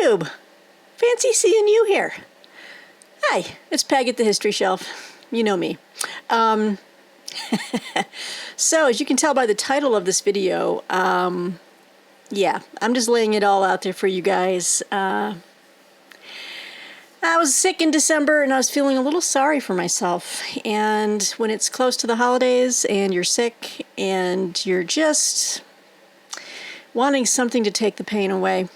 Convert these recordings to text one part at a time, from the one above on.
YouTube. Fancy seeing you here. Hi, it's Peg at the History Shelf. You know me. So, as you can tell by the title of this video, yeah, I'm just laying it all out there for you guys. I was sick in December and I was feeling a little sorry for myself. And when it's close to the holidays and you're sick and you're just wanting something to take the pain away,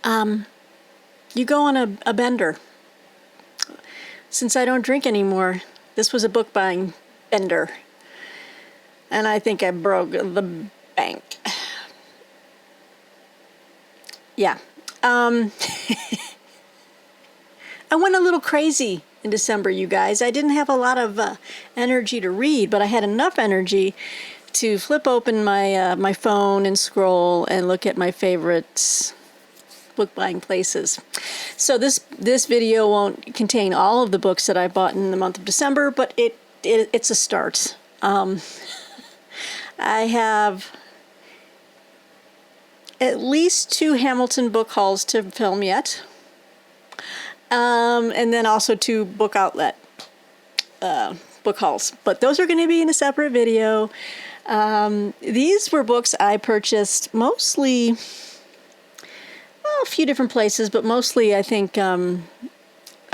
you go on a bender. Since I don't drink anymore, this was a book buying bender. And I think I broke the bank. Yeah. I went a little crazy in December, you guys. I didn't have a lot of energy to read, but I had enough energy to flip open my phone and scroll and look at my favorite book buying places. So this video won't contain all of the books that I bought in the month of December, but it's a start. I have at least 2 Hamilton book hauls to film yet. And then also 2 book outlet book hauls. But those are going to be in a separate video. These were books I purchased mostly, well, a few different places, but mostly I think I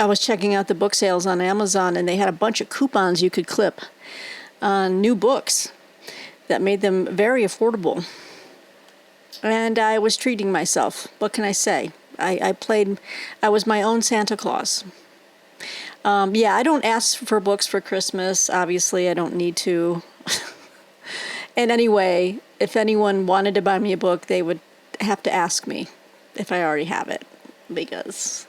was checking out the book sales on Amazon, and they had a bunch of coupons you could clip on new books that made them very affordable. And I was treating myself. What can I say? I was my own Santa Claus. Yeah, I don't ask for books for Christmas. Obviously, I don't need to. And anyway, if anyone wanted to buy me a book, they would have to ask me if I already have it. Because,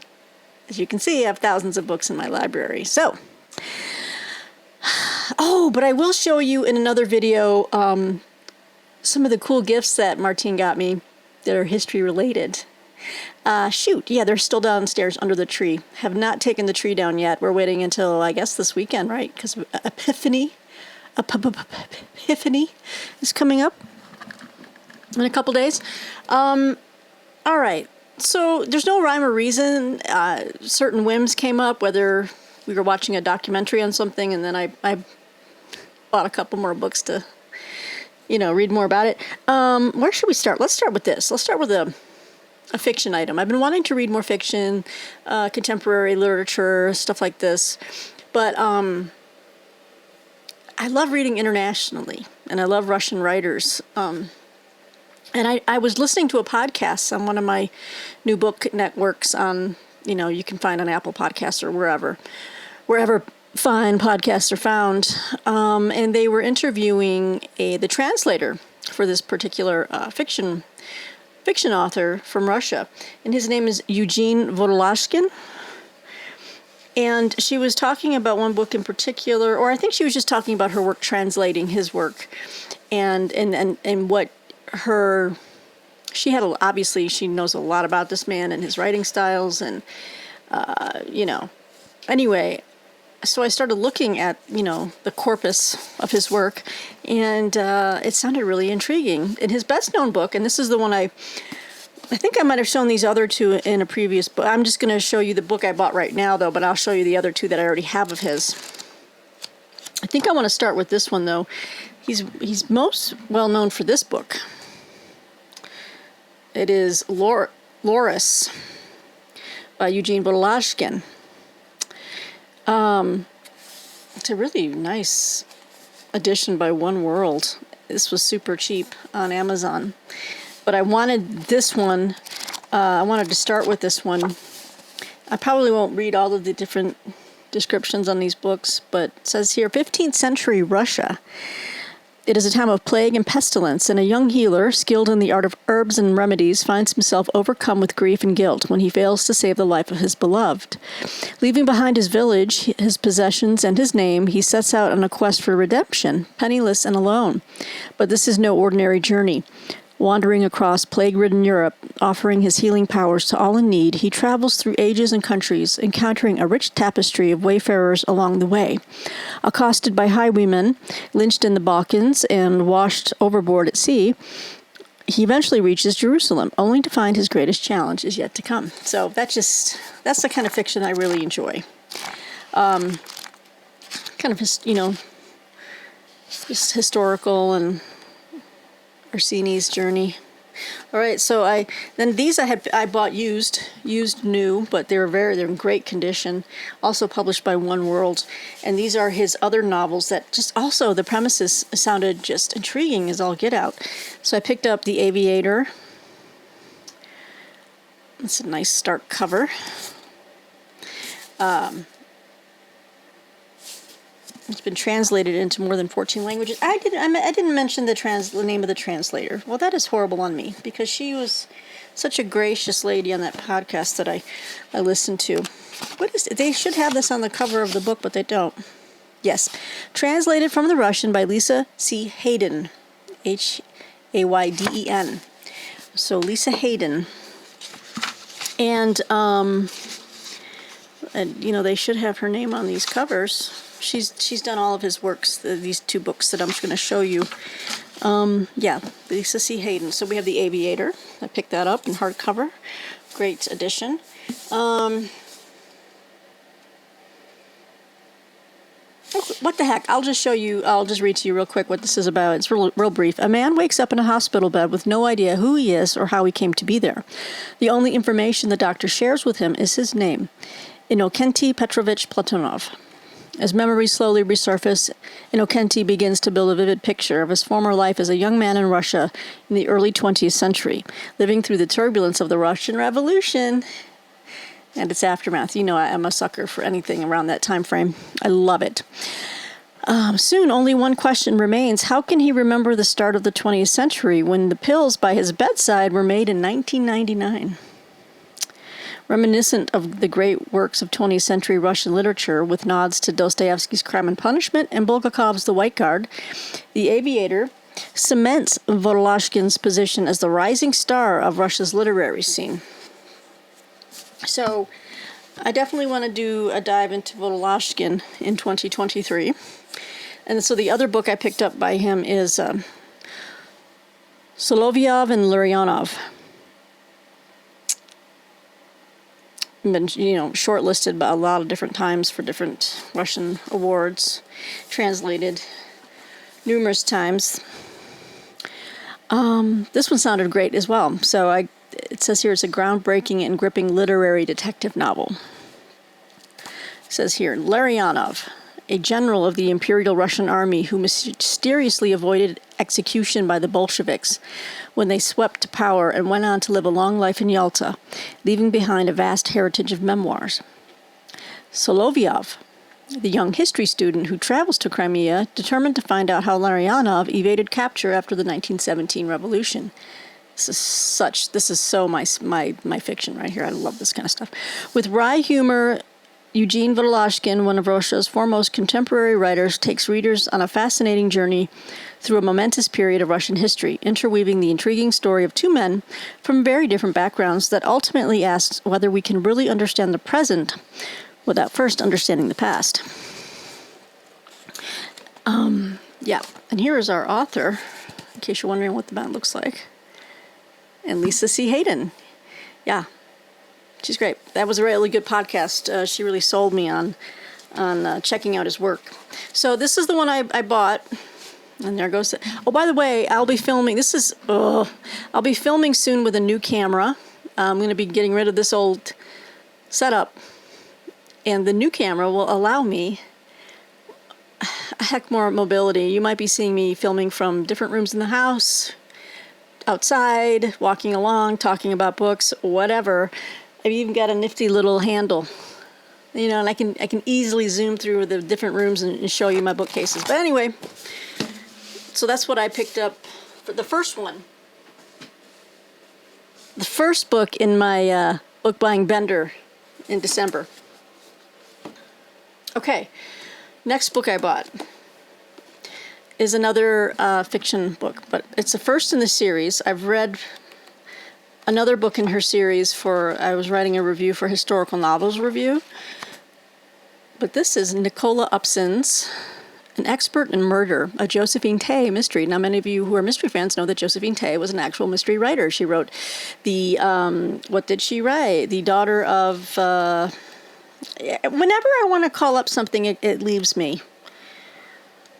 as you can see, I have thousands of books in my library. So, oh, but I will show you in another video some of the cool gifts that Martine got me that are history related. Shoot, yeah, they're still downstairs under the tree. Have not taken the tree down yet. We're waiting until, I guess, this weekend, right? Because Epiphany is coming up in a couple days. All right, so there's no rhyme or reason. Certain whims came up, whether we were watching a documentary on something, and then I bought a couple more books to, read more about it. Where should we start? Let's start with this. Let's start with a fiction item. I've been wanting to read more fiction, contemporary literature, stuff like this. But I love reading internationally, and I love Russian writers. And I was listening to a podcast on one of my new book networks on, you can find on Apple Podcasts or wherever fine podcasts are found. And they were interviewing the translator for this particular fiction author from Russia, and his name is Eugene Vodolazkin. And she was talking about one book in particular, or I think she was just talking about her work translating his work, and what she obviously she knows a lot about this man and his writing styles, and anyway. So I started looking at, the corpus of his work, and it sounded really intriguing. In his best-known book, and this is the one I think I might have shown these other 2 in a previous book. I'm just going to show you the book I bought right now, though, but I'll show you the other 2 that I already have of his. I think I want to start with this one, though. He's most well-known for this book. It is Loris by Eugene Vodolazkin. It's a really nice edition by One World. This was super cheap on Amazon. But I wanted this one. I wanted to start with this one. I probably won't read all of the different descriptions on these books, but it says here, 15th century Russia. It is a time of plague and pestilence, and a young healer, skilled in the art of herbs and remedies, finds himself overcome with grief and guilt when he fails to save the life of his beloved. Leaving behind his village, his possessions, and his name, he sets out on a quest for redemption, penniless and alone. But this is no ordinary journey. Wandering across plague-ridden Europe, offering his healing powers to all in need, he travels through ages and countries, encountering a rich tapestry of wayfarers along the way. Accosted by highwaymen, lynched in the Balkans, and washed overboard at sea, he eventually reaches Jerusalem, only to find his greatest challenge is yet to come. So that's the kind of fiction I really enjoy. Kind of, just historical, and Orsini's journey. All right, so these I bought used new, but they're in great condition. Also published by One World, and these are his other novels that just also the premises sounded just intriguing as all get out. So I picked up The Aviator. It's a nice stark cover. It's been translated into more than 14 languages. I didn't mention the name of the translator. Well, that is horrible on me, because she was such a gracious lady on that podcast that I listened to. They should have this on the cover of the book, but they don't. Yes. Translated from the Russian by Lisa C. Hayden. Hayden. So Lisa Hayden. And they should have her name on these covers. She's done all of his works, these two books that I'm just going to show you. Lisa C. Hayden. So we have The Aviator. I picked that up in hardcover. Great edition. What the heck? I'll just read to you real quick what this is about. It's real brief. A man wakes up in a hospital bed with no idea who he is or how he came to be there. The only information the doctor shares with him is his name, Innokenty Petrovich Platonov. As memories slowly resurface, Innokenty begins to build a vivid picture of his former life as a young man in Russia in the early 20th century, living through the turbulence of the Russian Revolution and its aftermath. I'm a sucker for anything around that time frame. I love it. Soon, only one question remains. How can he remember the start of the 20th century when the pills by his bedside were made in 1999? Reminiscent of the great works of 20th century Russian literature, with nods to Dostoevsky's Crime and Punishment and Bulgakov's The White Guard, The Aviator cements Voloshkin's position as the rising star of Russia's literary scene. So I definitely want to do a dive into Voloshkin in 2023. And so the other book I picked up by him is Solovyov and Lyrionov. Been shortlisted by a lot of different times for different Russian awards, translated numerous times. This one sounded great as well. So it says here it's a groundbreaking and gripping literary detective novel. It says here, Lyrionov, a general of the Imperial Russian Army who mysteriously avoided execution by the Bolsheviks when they swept power and went on to live a long life in Yalta, leaving behind a vast heritage of memoirs. Solovyov, the young history student who travels to Crimea, determined to find out how Lyrionov evaded capture after the 1917 revolution. This is so my fiction right here. I love this kind of stuff. With wry humor, Eugene Voloshkin, one of Russia's foremost contemporary writers, takes readers on a fascinating journey through a momentous period of Russian history, interweaving the intriguing story of two men from very different backgrounds that ultimately asks whether we can really understand the present without first understanding the past. And here is our author, in case you're wondering what the band looks like. And Lisa C. Hayden. Yeah. She's great. That was a really good podcast. She really sold me on checking out his work. So this is the one I bought. And there goes. Oh, by the way, I'll be filming. I'll be filming soon with a new camera. I'm going to be getting rid of this old setup. And the new camera will allow me a heck more mobility. You might be seeing me filming from different rooms in the house, outside, walking along, talking about books, whatever. I've even got a nifty little handle, and I can easily zoom through the different rooms and show you my bookcases. But anyway, so that's what I picked up for the first one. The first book in my book buying bender in December. Okay, next book I bought is another fiction book, but it's the first in the series. I've read another book in her series I was writing a review for Historical Novels Review. But this is Nicola Upson's An Expert in Murder, a Josephine Tey mystery. Now, many of you who are mystery fans know that Josephine Tey was an actual mystery writer. She wrote what did she write? The daughter of, whenever I want to call up something, it leaves me.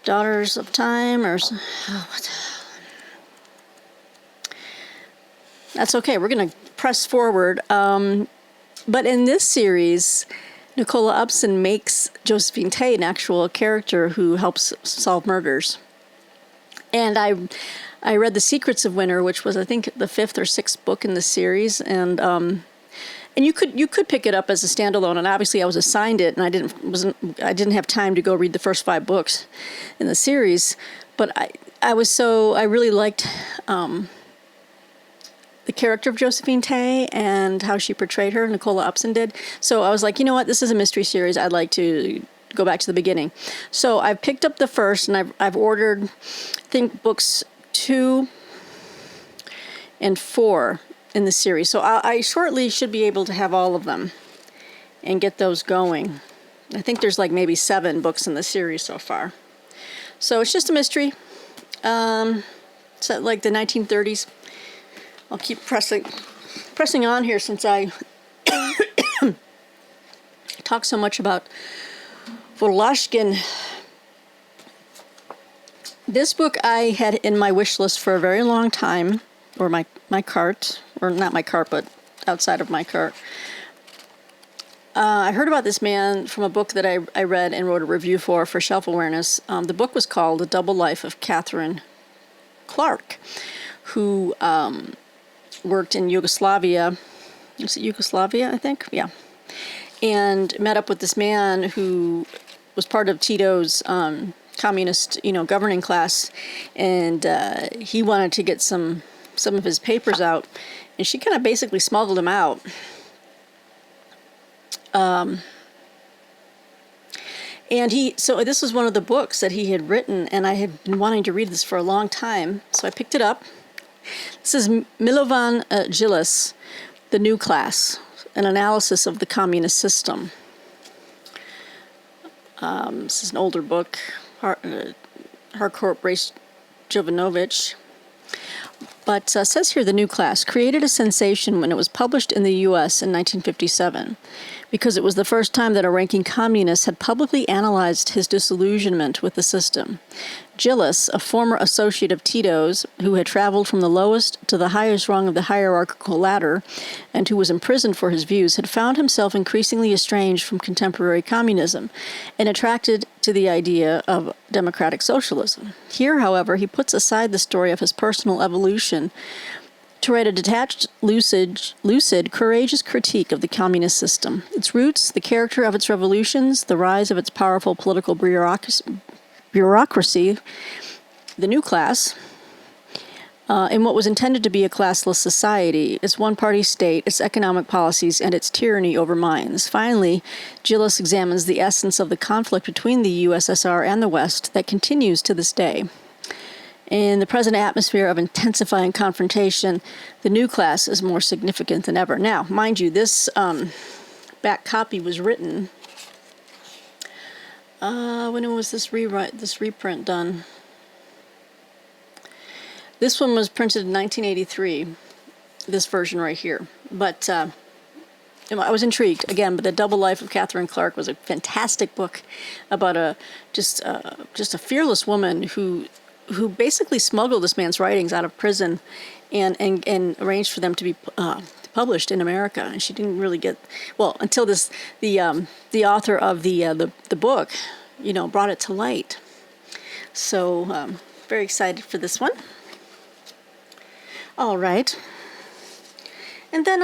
Daughters of Time, or, that's okay. We're going to press forward. But in this series, Nicola Upson makes Josephine Tey an actual character who helps solve murders. And I read The Secrets of Winter, which was, I think, the 5th or 6th book in the series, and you could pick it up as a standalone. And obviously, I was assigned it, and I didn't have time to go read the first 5 books in the series. But I really liked the character of Josephine Tey and how she portrayed her, Nicola Upson did. So I was like, you know what, this is a mystery series. I'd like to go back to the beginning. So I've picked up the first, and I've ordered, I think, books 2 and 4 in the series. So I shortly should be able to have all of them and get those going. I think there's like maybe 7 books in the series so far. So it's just a mystery. It's like the 1930s. I'll keep pressing on here since I talk so much about Volashkin. This book I had in my wish list for a very long time, or my cart, or not my cart, but outside of my cart. I heard about this man from a book that I read and wrote a review for Shelf Awareness. The book was called The Double Life of Catherine Clark, who worked in Yugoslavia. Is it Yugoslavia, I think? Yeah. And met up with this man who was part of Tito's communist, governing class, and he wanted to get some of his papers out, and she kind of basically smuggled him out. And so this was one of the books that he had written, and I had been wanting to read this for a long time, so I picked it up. This is Milovan Gillis, The New Class, an analysis of the communist system. This is an older book, Harcourt Brace Jovanovic. But says here, The New Class created a sensation when it was published in the U.S. in 1957, because it was the first time that a ranking communist had publicly analyzed his disillusionment with the system. Gillis, a former associate of Tito's, who had traveled from the lowest to the highest rung of the hierarchical ladder, and who was imprisoned for his views, had found himself increasingly estranged from contemporary communism and attracted to the idea of democratic socialism. Here, however, he puts aside the story of his personal evolution to write a detached, lucid, courageous critique of the communist system, its roots, the character of its revolutions, the rise of its powerful political bureaucracy, the new class, in what was intended to be a classless society, its one-party state, its economic policies, and its tyranny over minds. Finally, Gillis examines the essence of the conflict between the USSR and the West that continues to this day. In the present atmosphere of intensifying confrontation, the new class is more significant than ever. Now, mind you, this back copy was written. When was this reprint done? This one was printed in 1983. This version right here, but I was intrigued again. But The Double Life of Catherine Clark was a fantastic book about just a fearless woman who basically smuggled this man's writings out of prison and arranged for them to be published in America. And she didn't really get, well, until the author of the book, brought it to light. So very excited for this one. All right. And then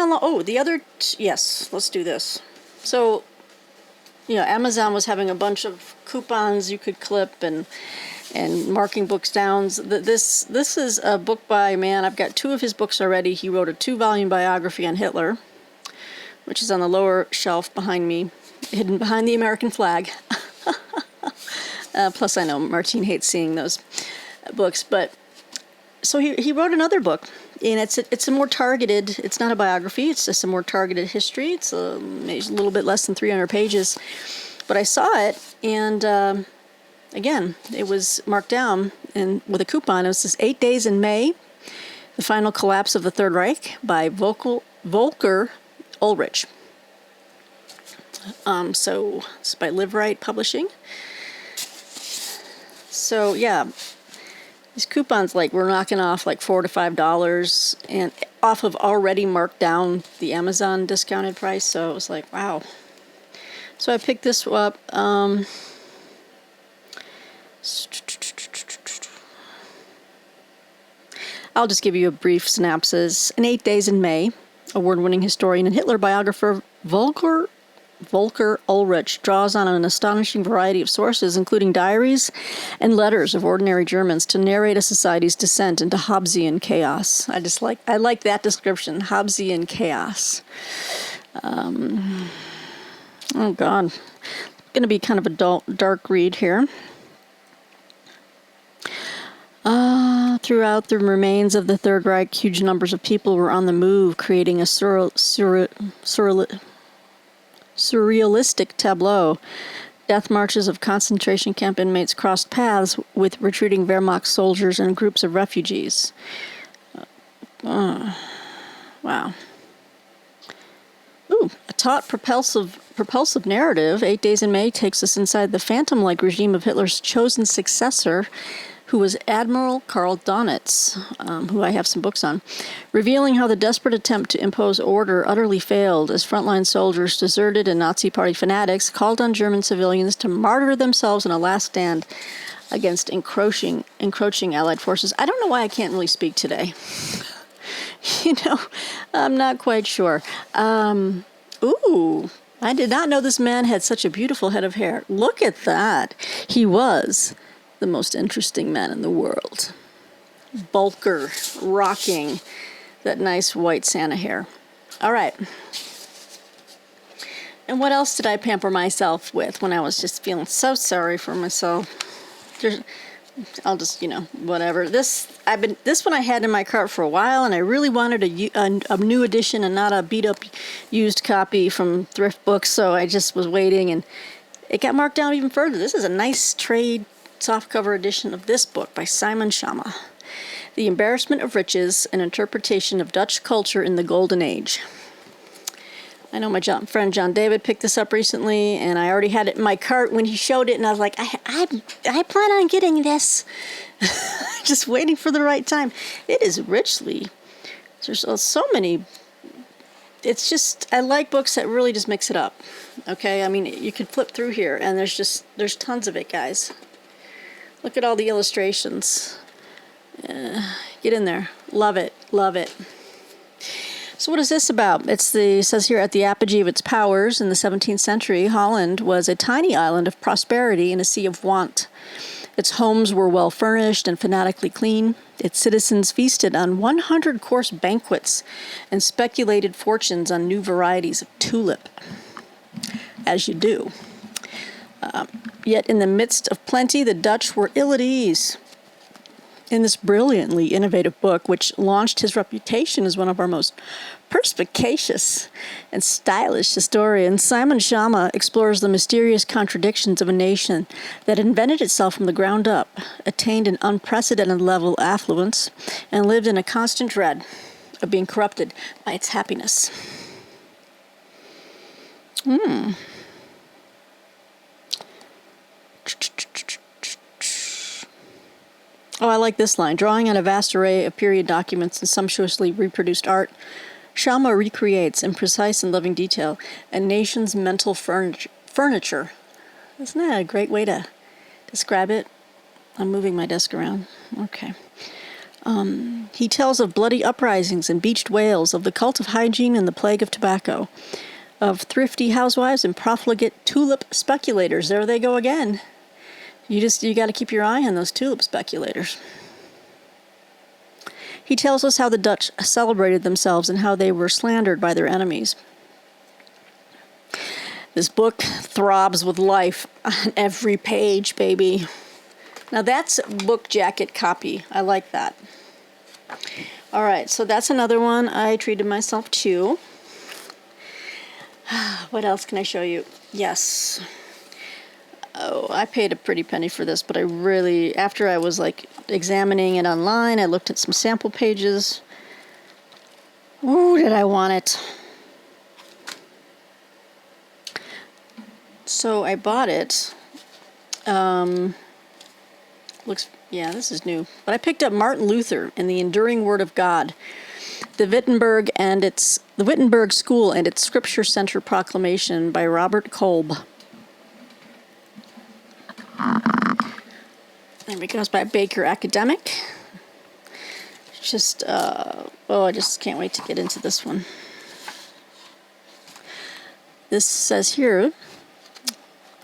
yes, let's do this. So, Amazon was having a bunch of coupons you could clip and marking books down. This is a book by a man. I've got 2 of his books already. He wrote a 2-volume biography on Hitler, which is on the lower shelf behind me, hidden behind the American flag. Plus, I know Martine hates seeing those books. But so he wrote another book, and it's a more targeted. It's not a biography. It's just a more targeted history. It's maybe a little bit less than 300 pages. But I saw it, and again, it was marked down and with a coupon. It was just 8 Days in May, The Final Collapse of the Third Reich by Volker Ulrich. So it's by Live Right Publishing. So yeah, these coupons were knocking off $4 to $5 and off of already marked down the Amazon discounted price. So it was like, wow. So I picked this up. I'll just give you a brief synopsis. In 8 Days in May, award-winning historian and Hitler biographer Volker Ulrich draws on an astonishing variety of sources, including diaries and letters of ordinary Germans, to narrate a society's descent into Hobbesian chaos. I like that description, Hobbesian chaos. Oh God, going to be kind of a dark read here. Throughout the remains of the Third Reich, huge numbers of people were on the move, creating a surrealistic tableau. Death marches of concentration camp inmates crossed paths with retreating Wehrmacht soldiers and groups of refugees. Wow. Ooh, a taut, propulsive narrative. 8 Days in May takes us inside the phantom-like regime of Hitler's chosen successor, who was Admiral Karl Donitz, who I have some books on, revealing how the desperate attempt to impose order utterly failed as frontline soldiers deserted and Nazi Party fanatics called on German civilians to martyr themselves in a last stand against encroaching Allied forces. I don't know why I can't really speak today. I'm not quite sure. Ooh, I did not know this man had such a beautiful head of hair. Look at that. He was the most interesting man in the world. Volker, rocking that nice white Santa hair. All right. And what else did I pamper myself with when I was just feeling so sorry for myself? I'll just, whatever. This one I had in my cart for a while, and I really wanted a new edition and not a beat-up used copy from Thrift Books, so I just was waiting, and it got marked down even further. This is a nice trade softcover edition of this book by Simon Schama, The Embarrassment of Riches, an Interpretation of Dutch Culture in the Golden Age. I know my friend John David picked this up recently, and I already had it in my cart when he showed it, and I was like, I plan on getting this. Just waiting for the right time. It is richly, there's so many. It's just, I like books that really just mix it up. Okay, I mean, you could flip through here, and there's tons of it, guys. Look at all the illustrations. Get in there. Love it. Love it. So what is this about? It says here, at the apogee of its powers in the 17th century, Holland was a tiny island of prosperity in a sea of want. Its homes were well furnished and fanatically clean. Its citizens feasted on 100-course banquets and speculated fortunes on new varieties of tulip, as you do. Yet in the midst of plenty, the Dutch were ill at ease. In this brilliantly innovative book, which launched his reputation as one of our most perspicacious and stylish historians, Simon Schama explores the mysterious contradictions of a nation that invented itself from the ground up, attained an unprecedented level of affluence, and lived in a constant dread of being corrupted by its happiness. Oh, I like this line. Drawing on a vast array of period documents and sumptuously reproduced art, Schama recreates in precise and loving detail a nation's mental furniture. Isn't that a great way to describe it? I'm moving my desk around. Okay. He tells of bloody uprisings and beached whales, of the cult of hygiene and the plague of tobacco, of thrifty housewives and profligate tulip speculators. There they go again. You got to keep your eye on those tulip speculators. He tells us how the Dutch celebrated themselves and how they were slandered by their enemies. This book throbs with life on every page, baby. Now that's book jacket copy. I like that. All right, so that's another one I treated myself to. What else can I show you? Yes. Oh, I paid a pretty penny for this, but I really, after I was like examining it online, I looked at some sample pages. Ooh, did I want it? So I bought it. Yeah, this is new. But I picked up Martin Luther and the Enduring Word of God, the Wittenberg School and its Scripture Center Proclamation by Robert Kolb. And it goes by Baker Academic. Just, I just can't wait to get into this one. This says here,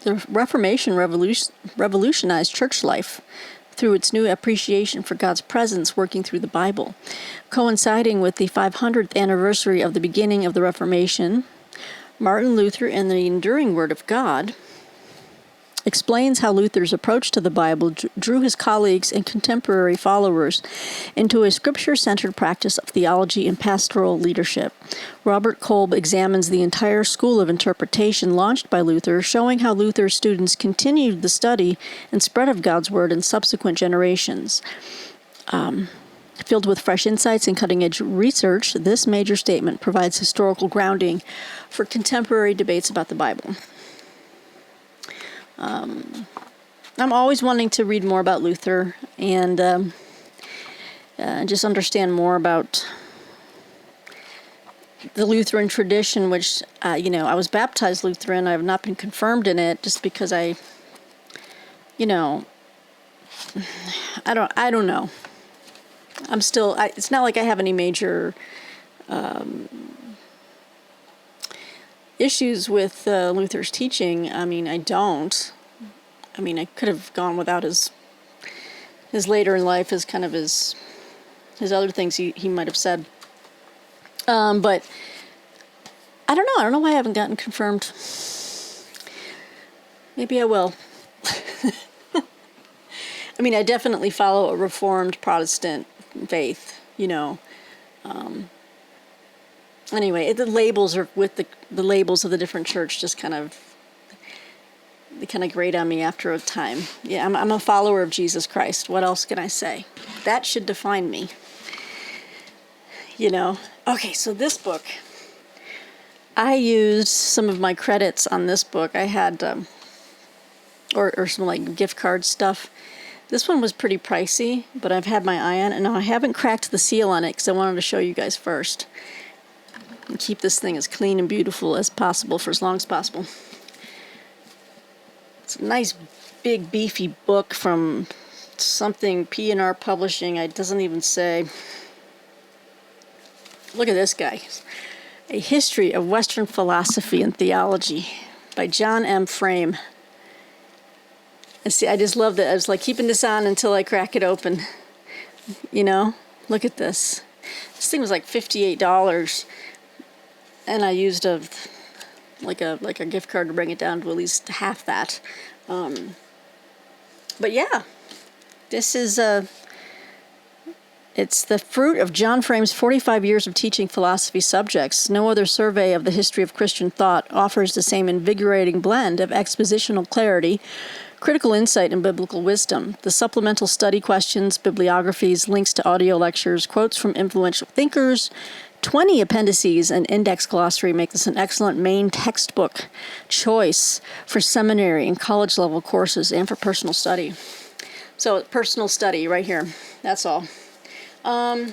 the Reformation revolutionized church life through its new appreciation for God's presence working through the Bible. Coinciding with the 500th anniversary of the beginning of the Reformation, Martin Luther and the Enduring Word of God explains how Luther's approach to the Bible drew his colleagues and contemporary followers into a scripture-centered practice of theology and pastoral leadership. Robert Kolb examines the entire school of interpretation launched by Luther, showing how Luther's students continued the study and spread of God's Word in subsequent generations. Filled with fresh insights and cutting-edge research, this major statement provides historical grounding for contemporary debates about the Bible. I'm always wanting to read more about Luther and just understand more about the Lutheran tradition, which, I was baptized Lutheran. I have not been confirmed in it just because I don't know. I'm still, it's not like I have any major issues with Luther's teaching. I mean, I don't. I mean, I could have gone without his later in life, his other things he might have said. But I don't know. I don't know why I haven't gotten confirmed. Maybe I will. I mean, I definitely follow a Reformed Protestant faith, Anyway, the labels are with the labels of the different church just they kind of grate on me after a time. Yeah, I'm a follower of Jesus Christ. What else can I say? That should define me. Okay, so this book, I used some of my credits on this book. I had, or some like gift card stuff. This one was pretty pricey, but I've had my eye on it, and I haven't cracked the seal on it because I wanted to show you guys first. And keep this thing as clean and beautiful as possible for as long as possible. It's a nice, big, beefy book from something P&R Publishing. It doesn't even say. Look at this guy. A History of Western Philosophy and Theology by John M. Frame. And see, I just love that. I was like keeping this on until I crack it open. Look at this. This thing was like $58. And I used a gift card to bring it down to at least half that. But yeah, this is it's the fruit of John Frame's 45 years of teaching philosophy subjects. No other survey of the history of Christian thought offers the same invigorating blend of expositional clarity, critical insight, and biblical wisdom. The supplemental study questions, bibliographies, links to audio lectures, quotes from influential thinkers, 20 appendices, and index glossary make this an excellent main textbook choice for seminary and college level courses and for personal study. So, personal study right here. That's all. Duh.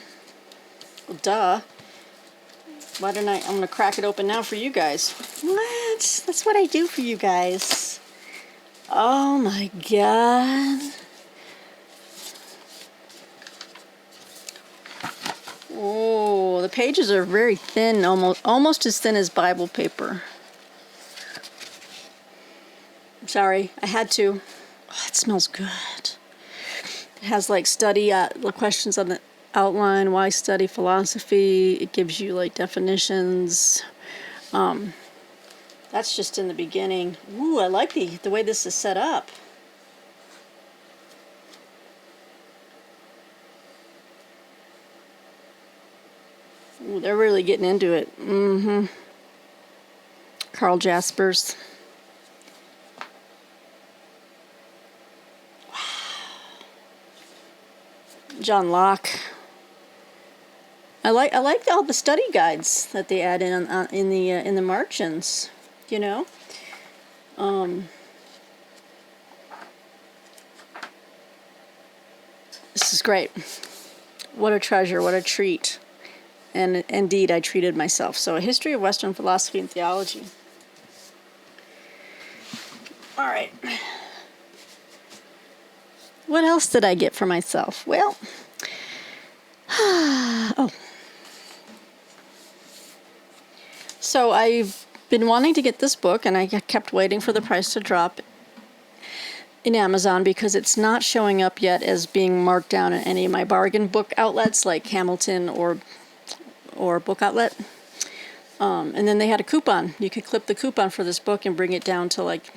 Why didn't I'm going to crack it open now for you guys. What? That's what I do for you guys. Oh my God. Oh, the pages are very thin, almost as thin as Bible paper. I'm sorry, I had to. Oh, it smells good. It has like study questions on the outline, why study philosophy. It gives you like definitions. That's just in the beginning. Ooh, I like the way this is set up. Ooh, they're really getting into it. Carl Jaspers. John Locke. I like all the study guides that they add in the margins, you know. This is great. What a treasure, what a treat. And indeed, I treated myself. So, A History of Western Philosophy and Theology. All right. What else did I get for myself? Well, oh. So I've been wanting to get this book, and I kept waiting for the price to drop in Amazon because it's not showing up yet as being marked down in any of my bargain book outlets like Hamilton or Book Outlet. And then they had a coupon. You could clip the coupon for this book and bring it down to like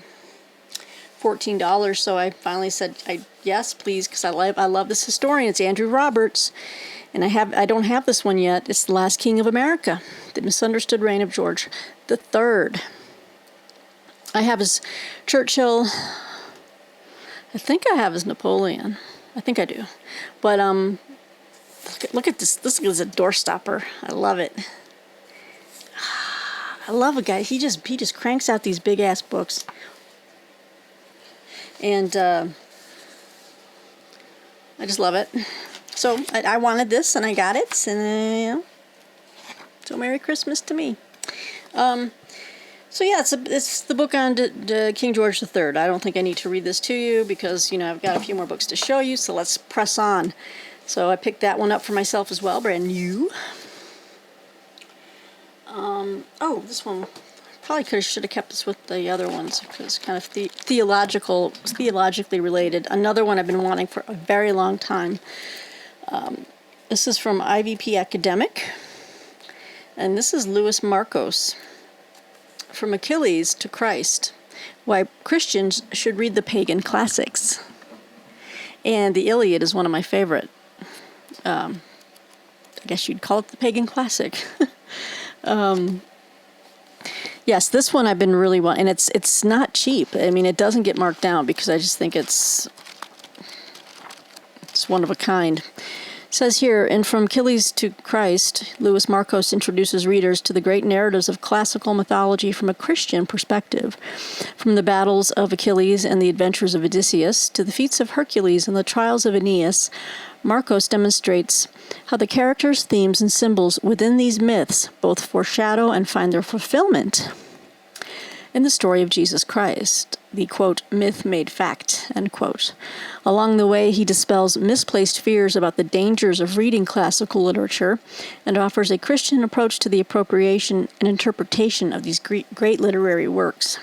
$14. So I finally said, yes, please, because I love this historian. It's Andrew Roberts, and I don't have this one yet. It's The Last King of America, The Misunderstood Reign of George III. I have his Churchill. I think I have his Napoleon. I think I do. But look at this. This is a doorstopper. I love it. I love a guy. He just cranks out these big ass books. And I just love it. So I wanted this, and I got it, and so Merry Christmas to me. So yeah, it's the book on King George III. I don't think I need to read this to you because I've got a few more books to show you. So let's press on. So I picked that one up for myself as well, brand new. This one. Probably should have kept this with the other ones because it's kind of theologically related. Another one I've been wanting for a very long time. This is from IVP Academic, and this is Louis Markos, From Achilles to Christ, Why Christians Should Read the Pagan Classics. And the Iliad is one of my favorite. I guess you'd call it the pagan classic. Yes, this one I've been really wanting, and it's not cheap. I mean, it doesn't get marked down because I just think it's one of a kind. It says here, and From Achilles to Christ, Louis Markos introduces readers to the great narratives of classical mythology from a Christian perspective. From the battles of Achilles and the adventures of Odysseus to the feats of Hercules and the trials of Aeneas, Markos demonstrates how the characters, themes, and symbols within these myths both foreshadow and find their fulfillment in the story of Jesus Christ, the, quote, myth made fact, end quote. Along the way, he dispels misplaced fears about the dangers of reading classical literature and offers a Christian approach to the appropriation and interpretation of these great literary works.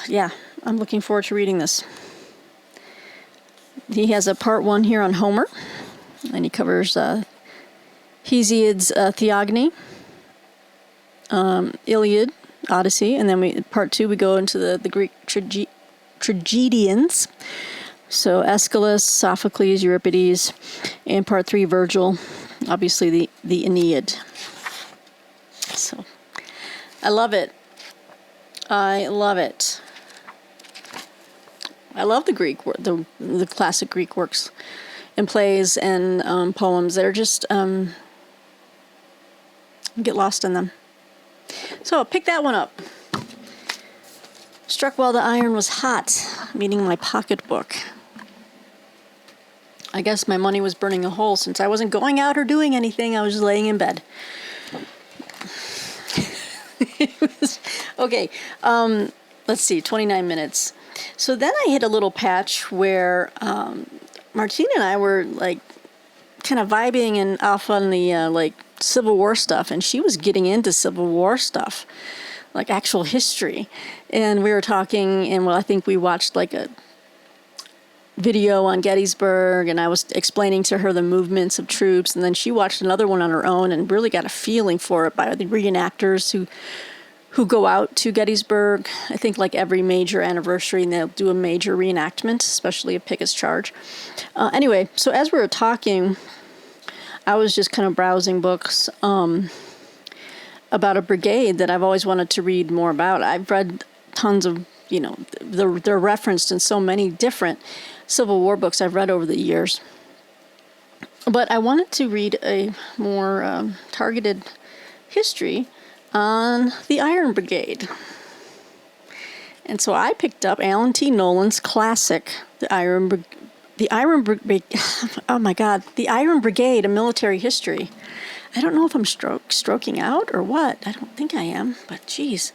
Yeah, I'm looking forward to reading this. He has a part 1 here on Homer, and he covers Hesiod's Theogony, Iliad, Odyssey, and then part 2 we go into the Greek tragedians, so Aeschylus, Sophocles, Euripides, and part 3 Virgil, obviously the Aeneid. So I love it. I love it. I love the Greek the classic Greek works and plays and poems. They're just get lost in them. So pick that one up. Struck While the Iron Was Hot, meaning my pocketbook. I guess my money was burning a hole since I wasn't going out or doing anything. I was just laying in bed. Okay, let's see, 29 minutes. So then I hit a little patch where Martina and I were like kind of vibing and off on the Civil War stuff, and she was getting into Civil War stuff, like actual history. And we were talking, and I think we watched like a video on Gettysburg, and I was explaining to her the movements of troops, and then she watched another one on her own and really got a feeling for it by the reenactors who go out to Gettysburg. I think like every major anniversary, and they'll do a major reenactment, especially of Pickett's Charge. Anyway, so as we were talking, I was just kind of browsing books about a brigade that I've always wanted to read more about. I've read tons of they're referenced in so many different Civil War books I've read over the years. But I wanted to read a more targeted history on the Iron Brigade. And so I picked up Alan T. Nolan's classic, The Iron Brigade, oh my God, The Iron Brigade, A Military History. I don't know if I'm stroking out or what. I don't think I am, but geez.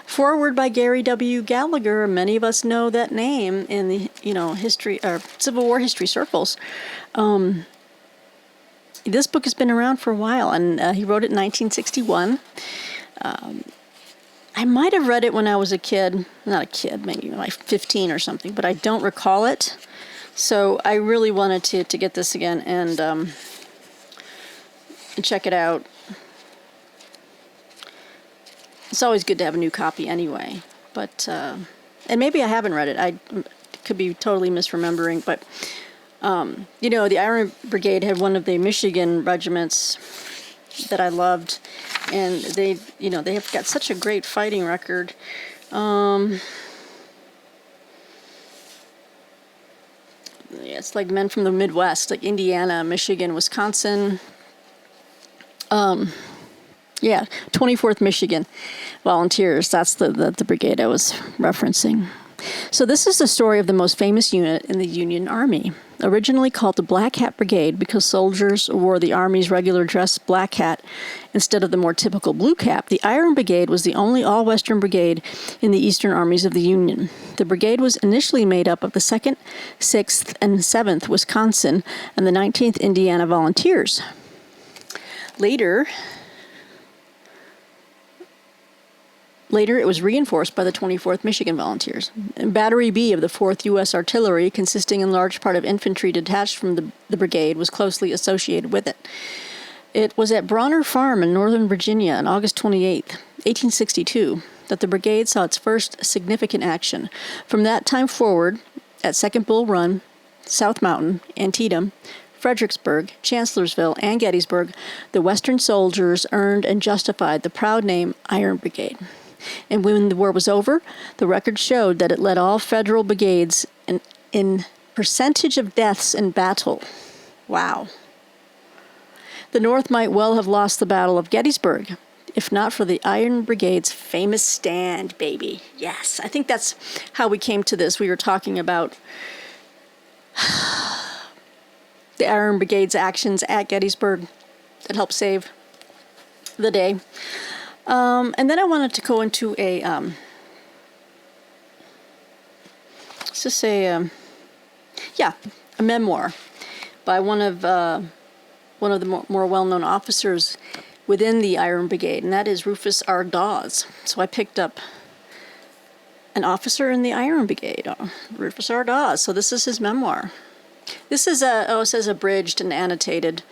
Foreword by Gary W. Gallagher. Many of us know that name in the history or Civil War history circles. This book has been around for a while, and he wrote it in 1961. I might have read it when I was a kid. Not a kid, maybe like 15 or something, but I don't recall it. So I really wanted to get this again and check it out. It's always good to have a new copy anyway. But and maybe I haven't read it. I could be totally misremembering. But the Iron Brigade had one of the Michigan regiments that I loved, and they have got such a great fighting record. It's like men from the Midwest, like Indiana, Michigan, Wisconsin. 24th Michigan Volunteers. That's the brigade I was referencing. So this is the story of the most famous unit in the Union Army. Originally called the Black Hat Brigade because soldiers wore the Army's regular dress black hat instead of the more typical blue cap, the Iron Brigade was the only all-Western brigade in the Eastern Armies of the Union. The brigade was initially made up of the 2nd, 6th, and 7th Wisconsin and the 19th Indiana Volunteers. Later, it was reinforced by the 24th Michigan Volunteers. Battery B of the 4th U.S. Artillery, consisting in large part of infantry detached from the brigade, was closely associated with it. It was at Bronner Farm in Northern Virginia on August 28, 1862, that the brigade saw its first significant action. From that time forward, at Second Bull Run, South Mountain, Antietam, Fredericksburg, Chancellorsville, and Gettysburg, the Western soldiers earned and justified the proud name Iron Brigade. And when the war was over, the record showed that it led all federal brigades in percentage of deaths in battle. Wow. The North might well have lost the Battle of Gettysburg, if not for the Iron Brigade's famous stand, baby. Yes, I think that's how we came to this. We were talking about the Iron Brigade's actions at Gettysburg that helped save the day. And then I wanted to go into a memoir by one of the more well-known officers within the Iron Brigade, and that is Rufus R. Dawes. So I picked up an officer in the Iron Brigade, Rufus R. Dawes. So this is his memoir. This is it says abridged and annotated,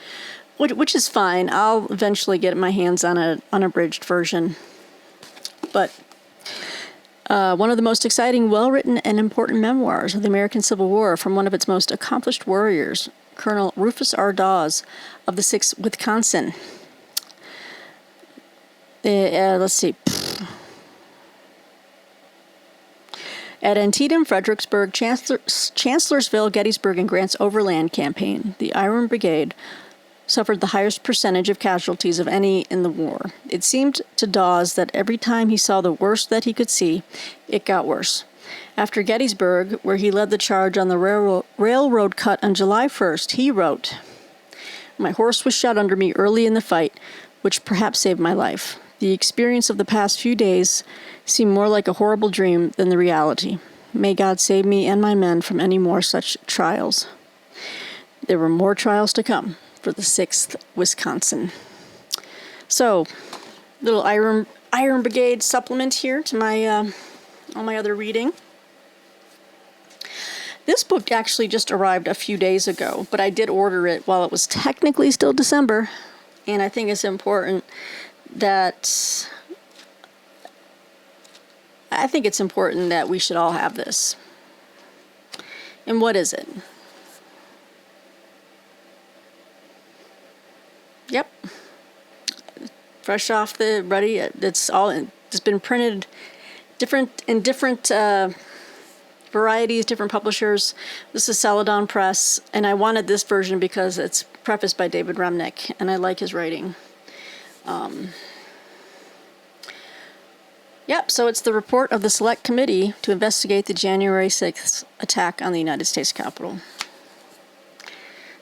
which is fine. I'll eventually get my hands on an unabridged version. But one of the most exciting, well-written, and important memoirs of the American Civil War from one of its most accomplished warriors, Colonel Rufus R. Dawes of the 6th Wisconsin. Let's see. At Antietam, Fredericksburg, Chancellorsville, Gettysburg, and Grant's Overland Campaign, the Iron Brigade suffered the highest percentage of casualties of any in the war. It seemed to Dawes that every time he saw the worst that he could see, it got worse. After Gettysburg, where he led the charge on the railroad cut on July 1st, he wrote, "My horse was shot under me early in the fight, which perhaps saved my life. The experience of the past few days seemed more like a horrible dream than the reality. May God save me and my men from any more such trials." There were more trials to come for the 6th Wisconsin. So, little Iron Brigade supplement here to my all my other reading. This book actually just arrived a few days ago, but I did order it while it was technically still December, and I think it's important that we should all have this. And what is it? Yep. Fresh off the ready. It's been printed different varieties, different publishers. This is Celadon Press, and I wanted this version because it's prefaced by David Remnick, and I like his writing. Yep, so it's the report of the Select Committee to investigate the January 6th attack on the United States Capitol.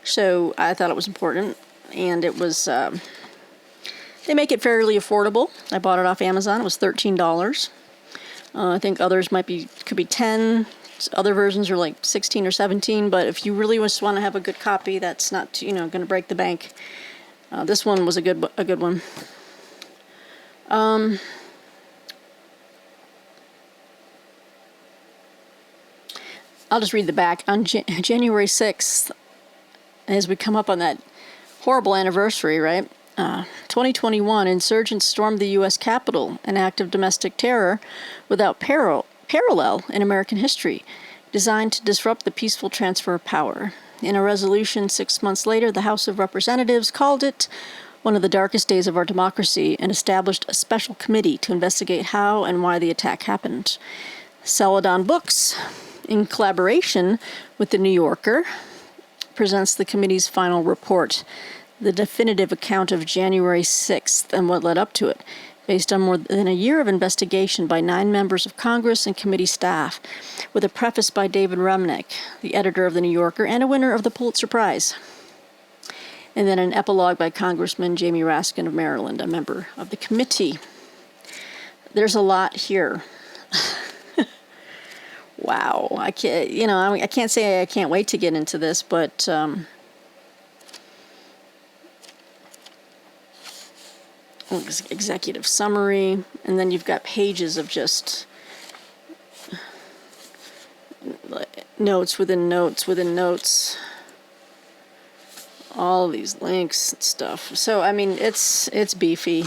So I thought it was important, and it was, they make it fairly affordable. I bought it off Amazon. It was $13. I think others could be 10. Other versions are like 16 or 17, but if you really just want to have a good copy that's not, going to break the bank, this one was a good one. I'll just read the back. On January 6th, as we come up on that horrible anniversary, right? 2021, insurgents stormed the U.S. Capitol, an act of domestic terror without parallel in American history, designed to disrupt the peaceful transfer of power. In a resolution 6 months later, the House of Representatives called it one of the darkest days of our democracy and established a special committee to investigate how and why the attack happened. Celadon Books, in collaboration with The New Yorker, presents the committee's final report, the definitive account of January 6th and what led up to it, based on more than a year of investigation by 9 members of Congress and committee staff, with a preface by David Remnick, the editor of The New Yorker and a winner of the Pulitzer Prize. And then an epilogue by Congressman Jamie Raskin of Maryland, a member of the committee. There's a lot here. Wow, I can't say I can't wait to get into this, but executive summary, and then you've got pages of just notes within notes within notes, all these links and stuff. So I mean, it's beefy.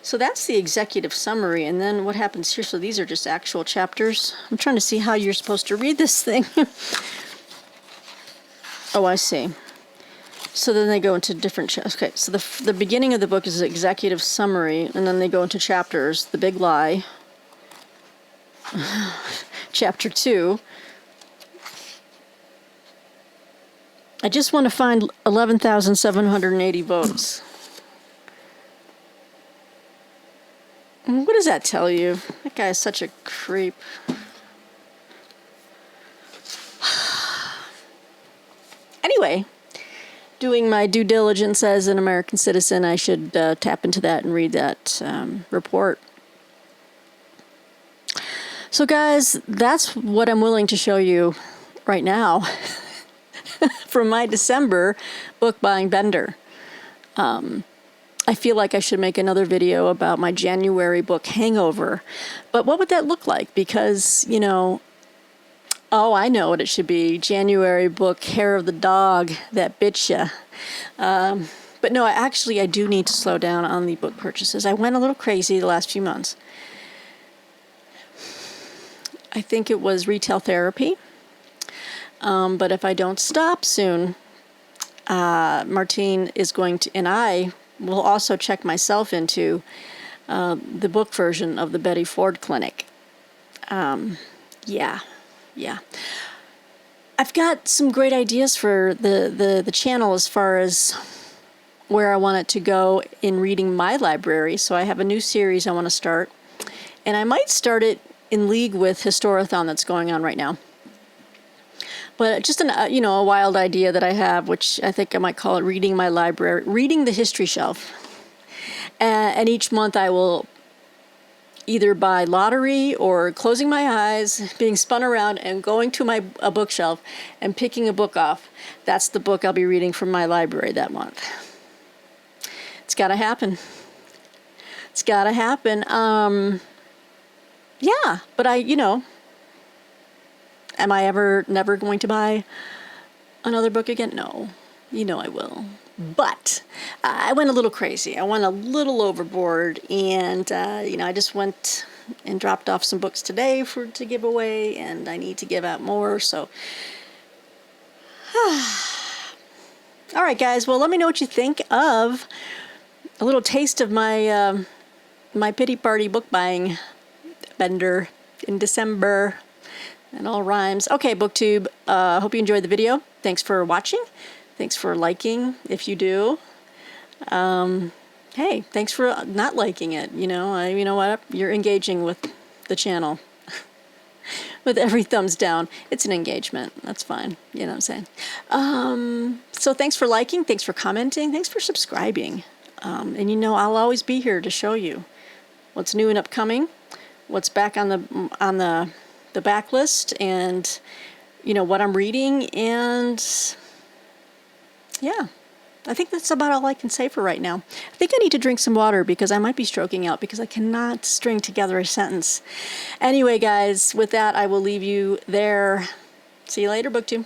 So that's the executive summary, and then what happens here? So these are just actual chapters. I'm trying to see how you're supposed to read this thing. Oh, I see. So then they go into different okay, so the beginning of the book is an executive summary, and then they go into chapters. The Big Lie, Chapter 2. I just want to find 11,780 votes. What does that tell you? That guy is such a creep. Anyway, doing my due diligence as an American citizen, I should tap into that and read that report. So guys, that's what I'm willing to show you right now from my December book buying bender. I feel like I should make another video about my January book hangover. But what would that look like? Because, oh, I know what it should be. January book, Hair of the Dog, that bitch ya. But no, I do need to slow down on the book purchases. I went a little crazy the last few months. I think it was retail therapy. But if I don't stop soon, Martine is going to, and I will also check myself into the book version of the Betty Ford Clinic. Yeah. I've got some great ideas for the channel as far as where I want it to go in reading my library. So I have a new series I want to start, and I might start it in league with Historathon that's going on right now. But just a wild idea that I have, which I think I might call it reading my library, reading the history shelf. And each month I will either by lottery or closing my eyes, being spun around and going to a bookshelf and picking a book off. That's the book I'll be reading from my library that month. It's got to happen. It's got to happen. Yeah, but am I never going to buy another book again? No. I will. But I went a little crazy. I went a little overboard, and I just went and dropped off some books today to give away, and I need to give out more. So All right, guys. Well, let me know what you think of a little taste of my my pity party book buying bender in December. And all rhymes. Okay, BookTube. Hope you enjoyed the video. Thanks for watching. Thanks for liking if you do. Hey, thanks for not liking it. You know what? You're engaging with the channel. With every thumbs down. It's an engagement. That's fine. You know what I'm saying? So thanks for liking. Thanks for commenting. Thanks for subscribing. And I'll always be here to show you what's new and upcoming, what's back on the backlist, and what I'm reading. And yeah, I think that's about all I can say for right now. I think I need to drink some water because I might be stroking out because I cannot string together a sentence. Anyway, guys, with that, I will leave you there. See you later, BookTube.